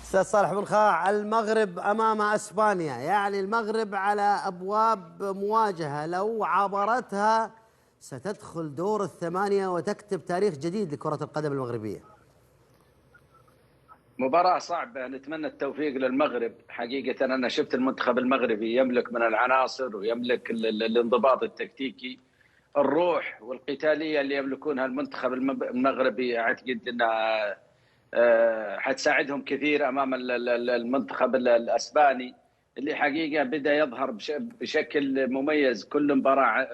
أستاذ صالح بن خاع، المغرب أمام أسبانيا، يعني المغرب على أبواب مواجهة لو عبرتها ستدخل دور الثمانية وتكتب تاريخ جديد لكرة القدم المغربية. مباراة صعبة، نتمنى التوفيق للمغرب. حقيقة أنا شفت المنتخب المغربي يملك من العناصر ويملك الانضباط التكتيكي، الروح والقتالية اللي يملكونها المنتخب المغربي. أعتقد أنها حتساعدهم كثير أمام المنتخب الأسباني اللي حقيقة بدأ يظهر بشكل مميز كل مباراة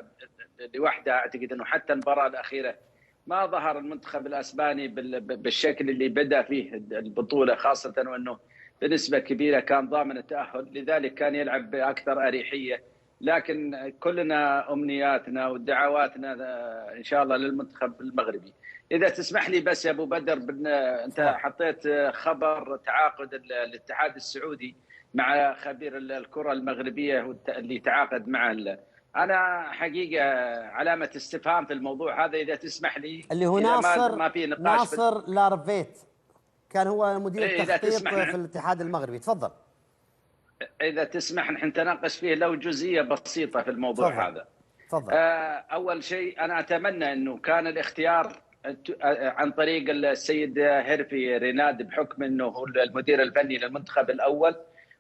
لوحدها. أعتقد أنه حتى المباراة الأخيرة ما ظهر المنتخب الأسباني بالشكل اللي بدأ فيه البطولة، خاصة وأنه بنسبة كبيرة كان ضامن التأهل، لذلك كان يلعب بأكثر أريحية. لكن كلنا أمنياتنا ودعواتنا إن شاء الله للمنتخب المغربي. إذا تسمح لي بس يا أبو بدر، أنت حطيت خبر تعاقد الاتحاد السعودي مع خبير الكرة المغربية اللي تعاقد معه. أنا حقيقة علامة استفهام في الموضوع هذا، إذا تسمح لي، اللي هو إذا ما في نقاش. ناصر لارفيت كان هو مدير التخطيط في الاتحاد المغربي. تفضل. إذا تسمح نحن نتناقش فيه لو جزئية بسيطة في الموضوع. فضل. هذا تفضل. أول شيء أنا أتمنى أنه كان الاختيار عن طريق السيد هيرفي ريناد، بحكم أنه هو المدير الفني للمنتخب الأول،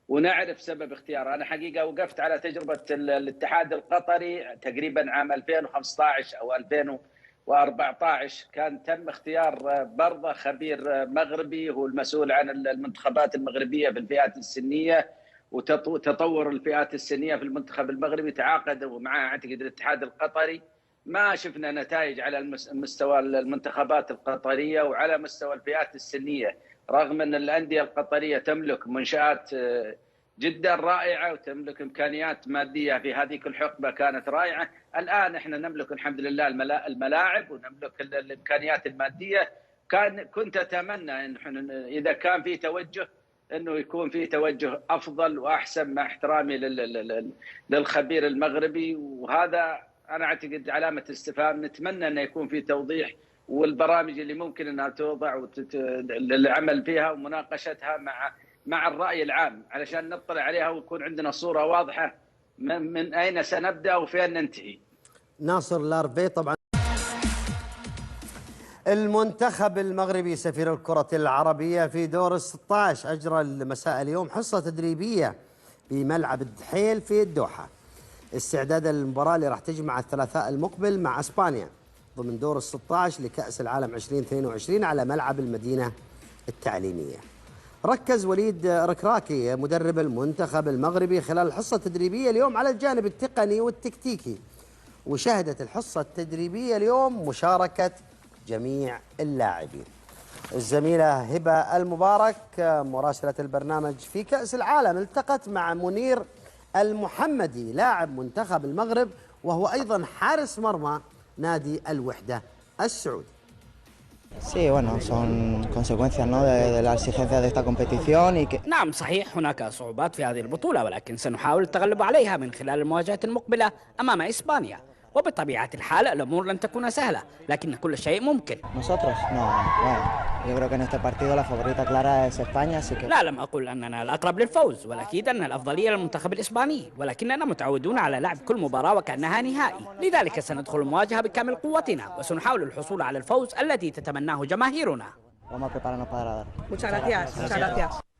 ونعرف سبب اختياره. أنا حقيقة وقفت على تجربة الاتحاد القطري تقريبا عام 2015 أو 2014، كان تم اختيار برضه خبير مغربي هو المسؤول عن المنتخبات المغربية في الفئات السنية وتطور الفئات السنية في المنتخب المغربي. تعاقدوا مع أعتقد الاتحاد القطري، ما شفنا نتائج على مستوى المنتخبات القطرية وعلى مستوى الفئات السنية، رغم أن الأندية القطرية تملك منشآت جدا رائعة وتملك إمكانيات مادية في هذه الحقبة كانت رائعة. الآن إحنا نملك الحمد لله الملاعب ونملك الإمكانيات المادية. كنت أتمنى إن إذا كان في توجه أنه يكون في توجه أفضل وأحسن، مع احترامي للخبير المغربي، وهذا أنا أعتقد علامة استفهام. نتمنى أن يكون في توضيح، والبرامج اللي ممكن أنها توضع للعمل فيها ومناقشتها مع الرأي العام علشان نطلع عليها ويكون عندنا صورة واضحة من أين سنبدأ وفين ننتهي. ناصر لارفي. طبعا المنتخب المغربي سفير الكرة العربية في دور ال16 أجرى مساء اليوم حصة تدريبية بملعب الدحيل في الدوحة استعدادا للمباراة اللي راح تجمع الثلاثاء المقبل مع اسبانيا ضمن دور ال16 لكأس العالم 2022 على ملعب المدينة التعليمية. ركز وليد ركراكي مدرب المنتخب المغربي خلال الحصة التدريبية اليوم على الجانب التقني والتكتيكي، وشهدت الحصة التدريبية اليوم مشاركة جميع اللاعبين. الزميلة هبة المبارك مراسلة البرنامج في كأس العالم التقت مع منير المحمدي لاعب منتخب المغرب وهو أيضا حارس مرمى نادي الوحدة السعودي. Sí, bueno, son consecuencias, ¿no?, de la exigencia de esta competición y que... نعم صحيح، هناك صعوبات في هذه البطولة، ولكن سنحاول التغلب عليها من خلال المواجهات المقبلة أمام إسبانيا. وبطبيعة الحال الأمور لن تكون سهلة، لكن كل شيء ممكن. Nosotros, no, bueno, yo creo que en este partido la favorita clara es España, así que... لا، لم أقل أننا الأقرب للفوز، والأكيد أن الأفضلية للمنتخب الإسباني، ولكننا متعودون على لعب كل مباراة وكأنها نهائي، لذلك سندخل المواجهة بكامل قوتنا وسنحاول الحصول على الفوز الذي تتمناه جماهيرنا. Vamos a prepararnos para dar. Muchas gracias.